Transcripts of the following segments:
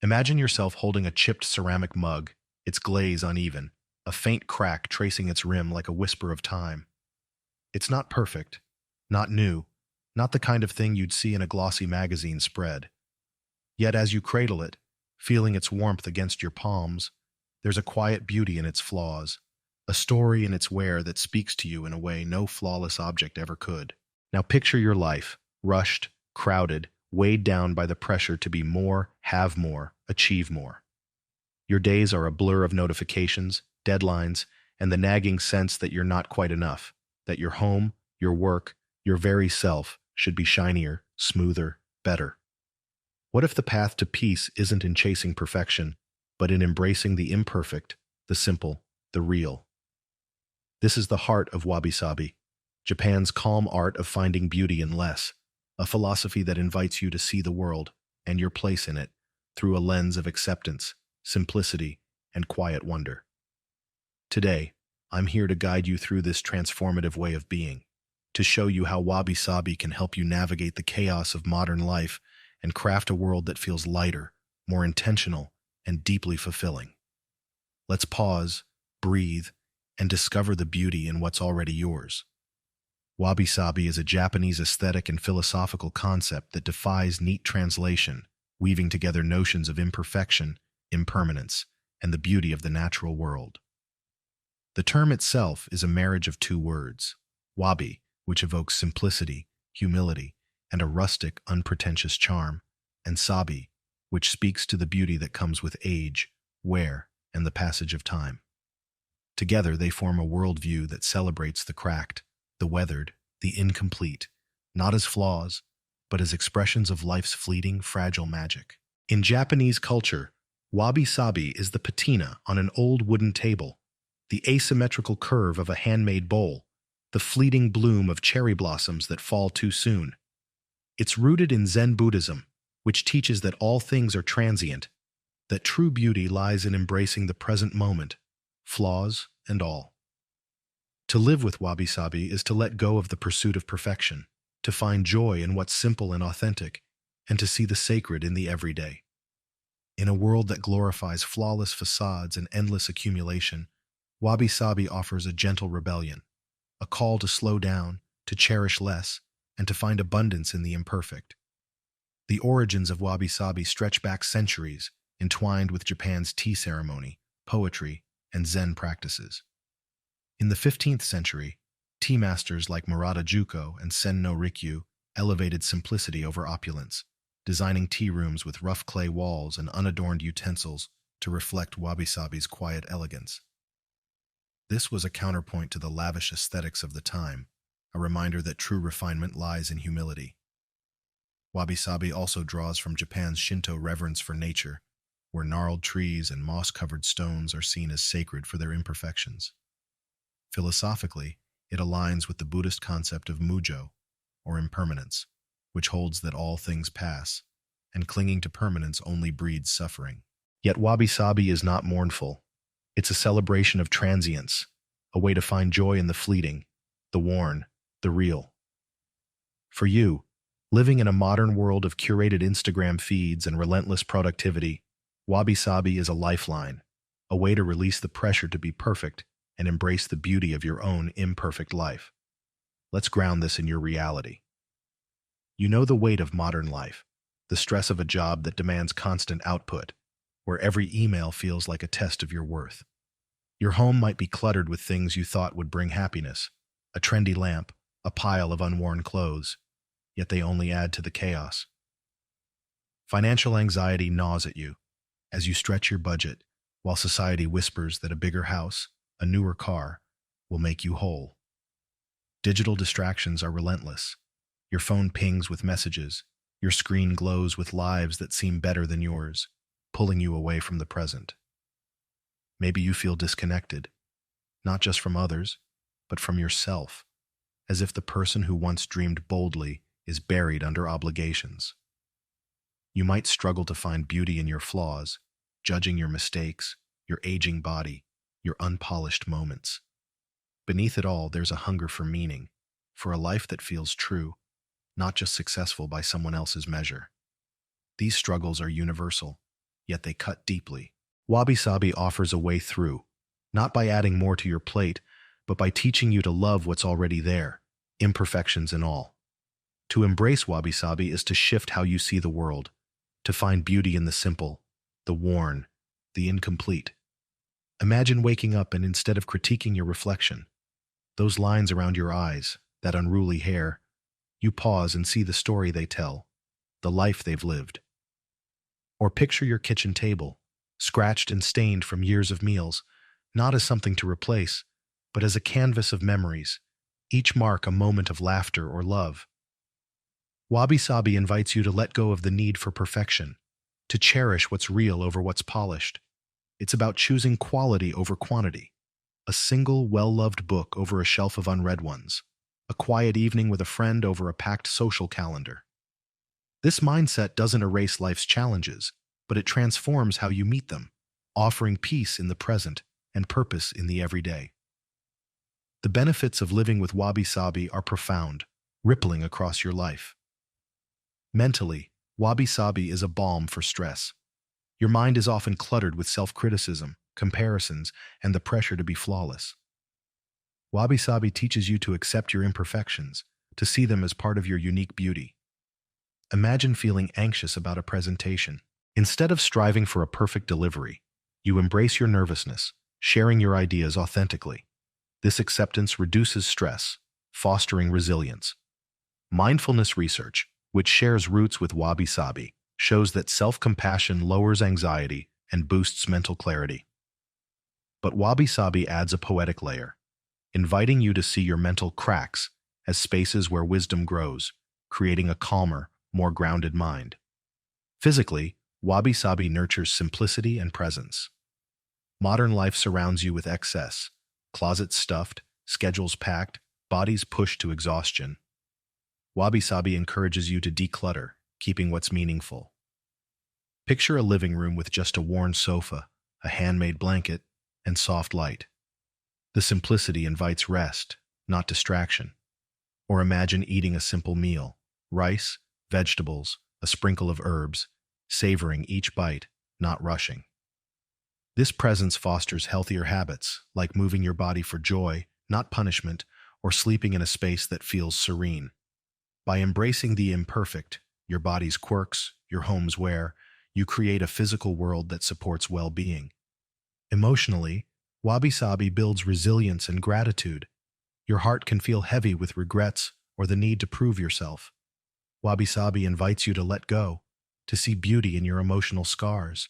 Imagine yourself holding a chipped ceramic mug, its glaze uneven, a faint crack tracing its rim like a whisper of time. It's not perfect, not new, not the kind of thing you'd see in a glossy magazine spread. Yet as you cradle it, feeling its warmth against your palms, there's a quiet beauty in its flaws, a story in its wear that speaks to you in a way no flawless object ever could. Now picture your life, rushed, crowded, weighed down by the pressure to be more, have more, achieve more. Your days are a blur of notifications, deadlines, and the nagging sense that you're not quite enough, that your home, your work, your very self should be shinier, smoother, better. What if the path to peace isn't in chasing perfection, but in embracing the imperfect, the simple, the real? This is the heart of Wabi-Sabi, Japan's calm art of finding beauty in less, a philosophy that invites you to see the world and your place in it through a lens of acceptance, simplicity, and quiet wonder. Today, I'm here to guide you through this transformative way of being, to show you how Wabi-Sabi can help you navigate the chaos of modern life and craft a world that feels lighter, more intentional, and deeply fulfilling. Let's pause, breathe, and discover the beauty in what's already yours. Wabi-Sabi is a Japanese aesthetic and philosophical concept that defies neat translation, weaving together notions of imperfection, impermanence, and the beauty of the natural world. The term itself is a marriage of two words, wabi, which evokes simplicity, humility, and a rustic, unpretentious charm, and sabi, which speaks to the beauty that comes with age, wear, and the passage of time. Together, they form a worldview that celebrates the cracked, the weathered, the incomplete, not as flaws, but as expressions of life's fleeting, fragile magic. In Japanese culture, wabi-sabi is the patina on an old wooden table, the asymmetrical curve of a handmade bowl, the fleeting bloom of cherry blossoms that fall too soon. It's rooted in Zen Buddhism, which teaches that all things are transient, that true beauty lies in embracing the present moment, flaws and all. To live with wabi-sabi is to let go of the pursuit of perfection, to find joy in what's simple and authentic, and to see the sacred in the everyday. In a world that glorifies flawless facades and endless accumulation, wabi-sabi offers a gentle rebellion, a call to slow down, to cherish less, and to find abundance in the imperfect. The origins of wabi-sabi stretch back centuries, entwined with Japan's tea ceremony, poetry, and Zen practices. In the 15th century, tea masters like Murata Juko and Sen no Rikyu elevated simplicity over opulence, designing tea rooms with rough clay walls and unadorned utensils to reflect wabi-sabi's quiet elegance. This was a counterpoint to the lavish aesthetics of the time, a reminder that true refinement lies in humility. Wabi-sabi also draws from Japan's Shinto reverence for nature, where gnarled trees and moss-covered stones are seen as sacred for their imperfections. Philosophically, it aligns with the Buddhist concept of mujo, or impermanence, which holds that all things pass, and clinging to permanence only breeds suffering. Yet wabi-sabi is not mournful. It's a celebration of transience, a way to find joy in the fleeting, the worn, the real. For you, living in a modern world of curated Instagram feeds and relentless productivity, wabi-sabi is a lifeline, a way to release the pressure to be perfect and embrace the beauty of your own imperfect life. Let's ground this in your reality. You know the weight of modern life, the stress of a job that demands constant output, where every email feels like a test of your worth. Your home might be cluttered with things you thought would bring happiness, a trendy lamp, a pile of unworn clothes, yet they only add to the chaos. Financial anxiety gnaws at you as you stretch your budget, while society whispers that a bigger house, a newer car, will make you whole. Digital distractions are relentless. Your phone pings with messages, your screen glows with lives that seem better than yours, pulling you away from the present. Maybe you feel disconnected, not just from others, but from yourself, as if the person who once dreamed boldly is buried under obligations. You might struggle to find beauty in your flaws, judging your mistakes, your aging body, your unpolished moments. Beneath it all, there's a hunger for meaning, for a life that feels true, not just successful by someone else's measure. These struggles are universal, yet they cut deeply. Wabi-Sabi offers a way through, not by adding more to your plate, but by teaching you to love what's already there, imperfections and all. To embrace Wabi-Sabi is to shift how you see the world, to find beauty in the simple, the worn, the incomplete. Imagine waking up and instead of critiquing your reflection, those lines around your eyes, that unruly hair, you pause and see the story they tell, the life they've lived. Or picture your kitchen table, scratched and stained from years of meals, not as something to replace, but as a canvas of memories, each mark a moment of laughter or love. Wabi-Sabi invites you to let go of the need for perfection, to cherish what's real over what's polished. It's about choosing quality over quantity, a single, well-loved book over a shelf of unread ones, a quiet evening with a friend over a packed social calendar. This mindset doesn't erase life's challenges, but it transforms how you meet them, offering peace in the present and purpose in the everyday. The benefits of living with Wabi-Sabi are profound, rippling across your life. Mentally, Wabi-Sabi is a balm for stress. Your mind is often cluttered with self-criticism, comparisons, and the pressure to be flawless. Wabi-Sabi teaches you to accept your imperfections, to see them as part of your unique beauty. Imagine feeling anxious about a presentation. Instead of striving for a perfect delivery, you embrace your nervousness, sharing your ideas authentically. This acceptance reduces stress, fostering resilience. Mindfulness research, which shares roots with Wabi-Sabi, shows that self-compassion lowers anxiety and boosts mental clarity. But Wabi-Sabi adds a poetic layer, inviting you to see your mental cracks as spaces where wisdom grows, creating a calmer, more grounded mind. Physically, Wabi-Sabi nurtures simplicity and presence. Modern life surrounds you with excess, closets stuffed, schedules packed, bodies pushed to exhaustion. Wabi-Sabi encourages you to declutter, keeping what's meaningful. Picture a living room with just a worn sofa, a handmade blanket, and soft light. The simplicity invites rest, not distraction. Or imagine eating a simple meal, rice, vegetables, a sprinkle of herbs, savoring each bite, not rushing. This presence fosters healthier habits, like moving your body for joy, not punishment, or sleeping in a space that feels serene. By embracing the imperfect, your body's quirks, your home's wear, you create a physical world that supports well-being. Emotionally, Wabi-Sabi builds resilience and gratitude. Your heart can feel heavy with regrets or the need to prove yourself. Wabi-Sabi invites you to let go, to see beauty in your emotional scars.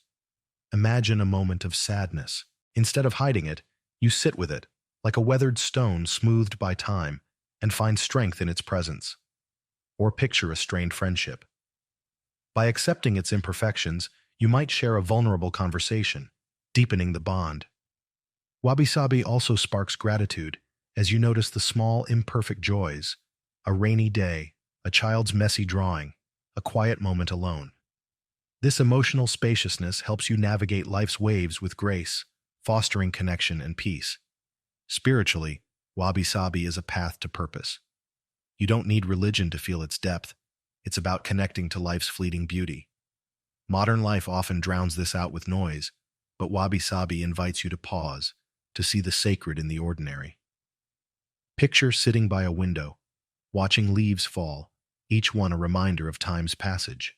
Imagine a moment of sadness. Instead of hiding it, you sit with it, like a weathered stone smoothed by time, and find strength in its presence. Or picture a strained friendship. By accepting its imperfections, you might share a vulnerable conversation, deepening the bond. Wabi-Sabi also sparks gratitude as you notice the small, imperfect joys, a rainy day, a child's messy drawing, a quiet moment alone. This emotional spaciousness helps you navigate life's waves with grace, fostering connection and peace. Spiritually, Wabi-Sabi is a path to purpose. You don't need religion to feel its depth. It's about connecting to life's fleeting beauty. Modern life often drowns this out with noise, but Wabi-Sabi invites you to pause, to see the sacred in the ordinary. Picture sitting by a window, watching leaves fall, each one a reminder of time's passage.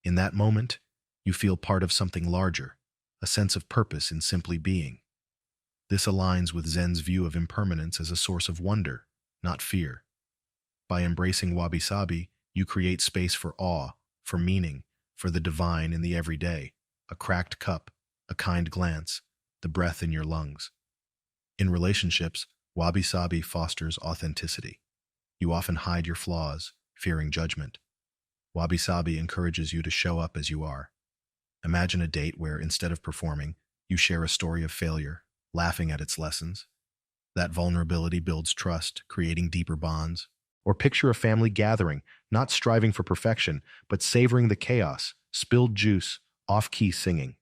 In that moment, you feel part of something larger, a sense of purpose in simply being. This aligns with Zen's view of impermanence as a source of wonder, not fear. By embracing Wabi-Sabi, you create space for awe, for meaning, for the divine in the everyday, a cracked cup, a kind glance, the breath in your lungs. In relationships, Wabi-Sabi fosters authenticity. You often hide your flaws, fearing judgment. Wabi-Sabi encourages you to show up as you are. Imagine a date where, instead of performing, you share a story of failure, laughing at its lessons. That vulnerability builds trust, creating deeper bonds. Or picture a family gathering, not striving for perfection, but savoring the chaos, spilled juice, off-key singing.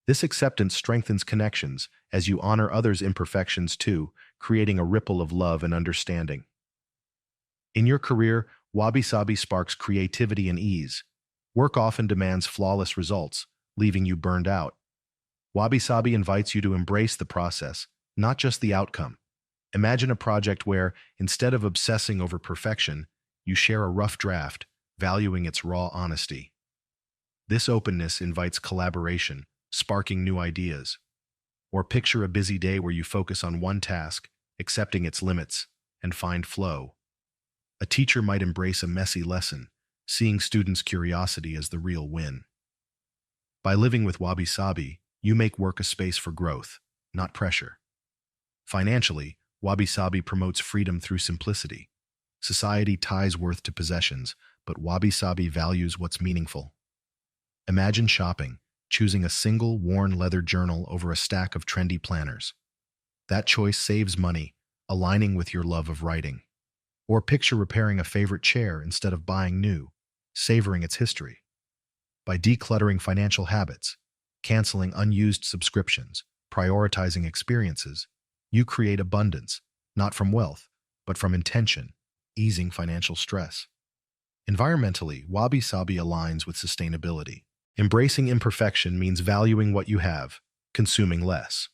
This acceptance strengthens connections as you honor others' imperfections too, creating a ripple of love and understanding. In your career, Wabi-Sabi sparks creativity and ease. Work often demands flawless results, leaving you burned out. Wabi-Sabi invites you to embrace the process, not just the outcome. Imagine a project where, instead of obsessing over perfection, you share a rough draft, valuing its raw honesty. This openness invites collaboration, sparking new ideas. Or picture a busy day where you focus on one task, accepting its limits, and find flow. A teacher might embrace a messy lesson, seeing students' curiosity as the real win. By living with Wabi-Sabi, you make work a space for growth, not pressure. Financially, Wabi-Sabi promotes freedom through simplicity. Society ties worth to possessions, but Wabi-Sabi values what's meaningful. Imagine shopping, choosing a single worn leather journal over a stack of trendy planners. That choice saves money, aligning with your love of writing. Or picture repairing a favorite chair instead of buying new, savoring its history. By decluttering financial habits, canceling unused subscriptions, prioritizing experiences, you create abundance, not from wealth, but from intention, easing financial stress. Environmentally, Wabi-Sabi aligns with sustainability. Embracing imperfection means valuing what you have, consuming less.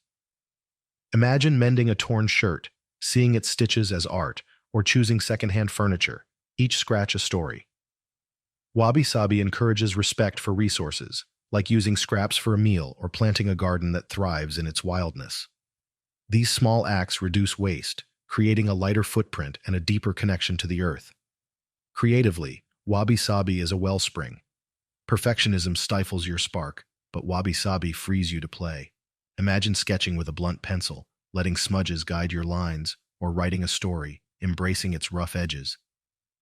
Imagine mending a torn shirt, seeing its stitches as art, or choosing secondhand furniture, each scratch a story. Wabi-Sabi encourages respect for resources, like using scraps for a meal or planting a garden that thrives in its wildness. These small acts reduce waste, creating a lighter footprint and a deeper connection to the earth. Creatively, Wabi-Sabi is a wellspring. Perfectionism stifles your spark, but Wabi-Sabi frees you to play. Imagine sketching with a blunt pencil, letting smudges guide your lines, or writing a story, embracing its rough edges.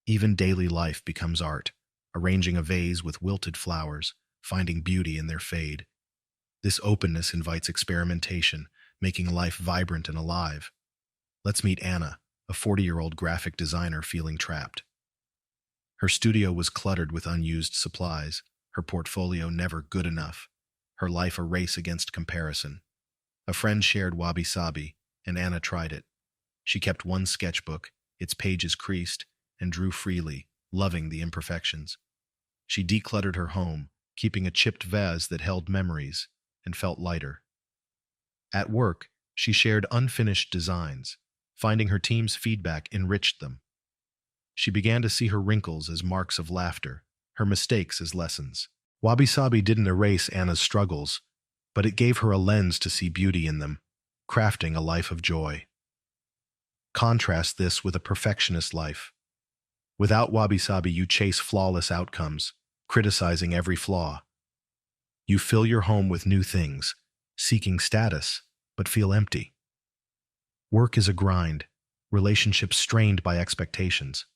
Even daily life becomes art, arranging a vase with wilted flowers, finding beauty in their fade. This openness invites experimentation, making life vibrant and alive. Let's meet Anna, a 40-year-old graphic designer feeling trapped. Her studio was cluttered with unused supplies, her portfolio never good enough, her life a race against comparison. A friend shared Wabi-Sabi, and Anna tried it. She kept one sketchbook, its pages creased, and drew freely, loving the imperfections. She decluttered her home, keeping a chipped vase that held memories, and felt lighter. At work, she shared unfinished designs. Finding her team's feedback enriched them. She began to see her wrinkles as marks of laughter, her mistakes as lessons. Wabi-Sabi didn't erase Anna's struggles, but it gave her a lens to see beauty in them, crafting a life of joy. Contrast this with a perfectionist life. Without Wabi-Sabi, you chase flawless outcomes, criticizing every flaw. You fill your home with new things, seeking status, but feel empty. Work is a grind, relationships strained by expectations.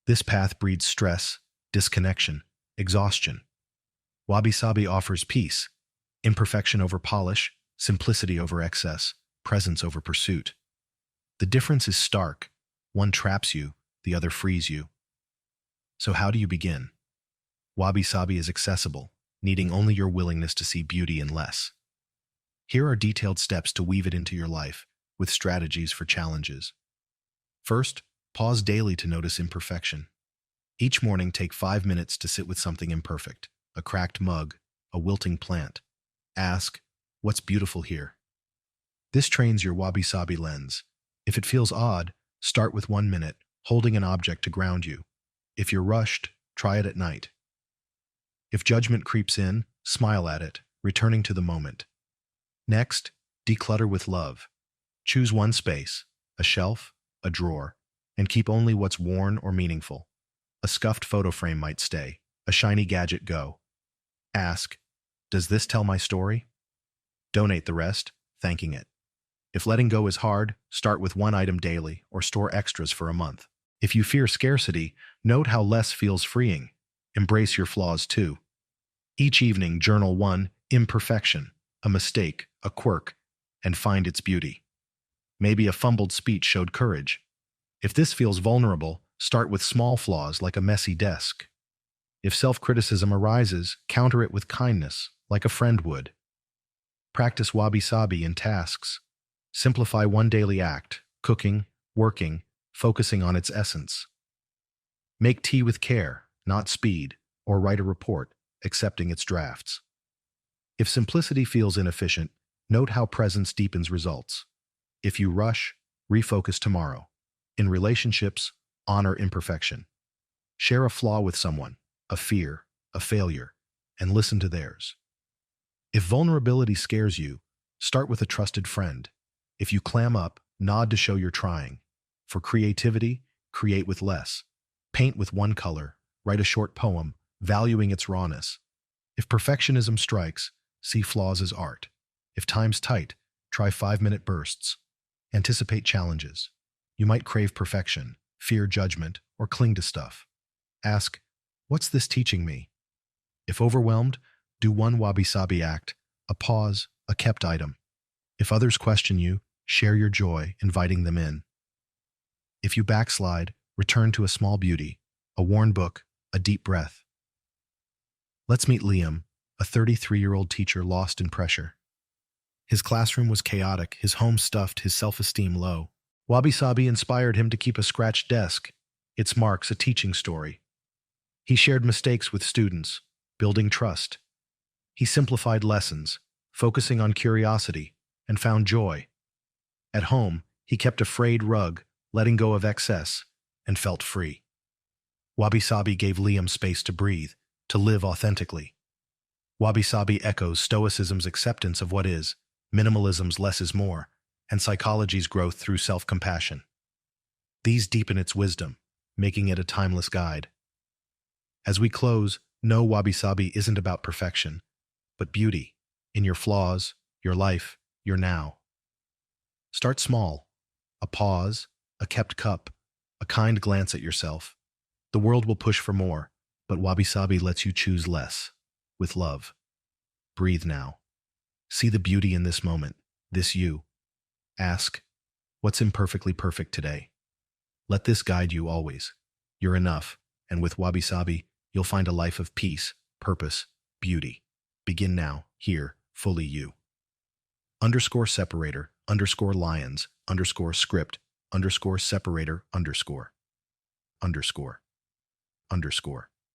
This path breeds stress, disconnection, exhaustion. Wabi-Sabi offers peace, imperfection over polish, simplicity over excess, presence over pursuit. The difference is stark. One traps you, the other frees you. So how do you begin? Wabi-Sabi is accessible, needing only your willingness to see beauty in less. Here are detailed steps to weave it into your life, with strategies for challenges. First, pause daily to notice imperfection. Each morning, take 5 minutes to sit with something imperfect, a cracked mug, a wilting plant. Ask, what's beautiful here? This trains your Wabi-Sabi lens. If it feels odd, start with 1 minute, holding an object to ground you. If you're rushed, try it at night. If judgment creeps in, smile at it, returning to the moment. Next, declutter with love. Choose one space, a shelf, a drawer, and keep only what's worn or meaningful. A scuffed photo frame might stay, a shiny gadget go. Ask, does this tell my story? Donate the rest, thanking it. If letting go is hard, start with one item daily or store extras for a month. If you fear scarcity, note how less feels freeing. Embrace your flaws too. Each evening, journal one imperfection, a mistake, a quirk, and find its beauty. Maybe a fumbled speech showed courage. If this feels vulnerable, start with small flaws like a messy desk. If self-criticism arises, counter it with kindness, like a friend would. Practice Wabi-Sabi in tasks. Simplify one daily act, cooking, working, focusing on its essence. Make tea with care, not speed, or write a report, accepting its drafts. If simplicity feels inefficient, note how presence deepens results. If you rush, refocus tomorrow. In relationships, honor imperfection. Share a flaw with someone, a fear, a failure, and listen to theirs. If vulnerability scares you, start with a trusted friend. If you clam up, nod to show you're trying. For creativity, create with less. Paint with one color, write a short poem, valuing its rawness. If perfectionism strikes, see flaws as art. If time's tight, try 5-minute bursts. Anticipate challenges. You might crave perfection, fear judgment, or cling to stuff. Ask, what's this teaching me? If overwhelmed, do one Wabi-Sabi act, a pause, a kept item. If others question you, share your joy, inviting them in. If you backslide, return to a small beauty, a worn book, a deep breath. Let's meet Liam, a 33-year-old teacher lost in pressure. His classroom was chaotic, his home stuffed, his self-esteem low. Wabi-Sabi inspired him to keep a scratched desk, its marks a teaching story. He shared mistakes with students, building trust. He simplified lessons, focusing on curiosity, and found joy. At home, he kept a frayed rug, letting go of excess, and felt free. Wabi-Sabi gave Liam space to breathe, to live authentically. Wabi-Sabi echoes Stoicism's acceptance of what is, minimalism's less is more, and psychology's growth through self-compassion. These deepen its wisdom, making it a timeless guide. As we close, know Wabi-Sabi isn't about perfection, but beauty, in your flaws, your life, your now. Start small. A pause, a kept cup, a kind glance at yourself. The world will push for more, but Wabi-Sabi lets you choose less, with love. Breathe now. See the beauty in this moment, this you. Ask, what's imperfectly perfect today? Let this guide you always. You're enough, and with Wabi-Sabi, you'll find a life of peace, purpose, beauty. Begin now, here, fully you. _separator, _lions, _script, _separator, _.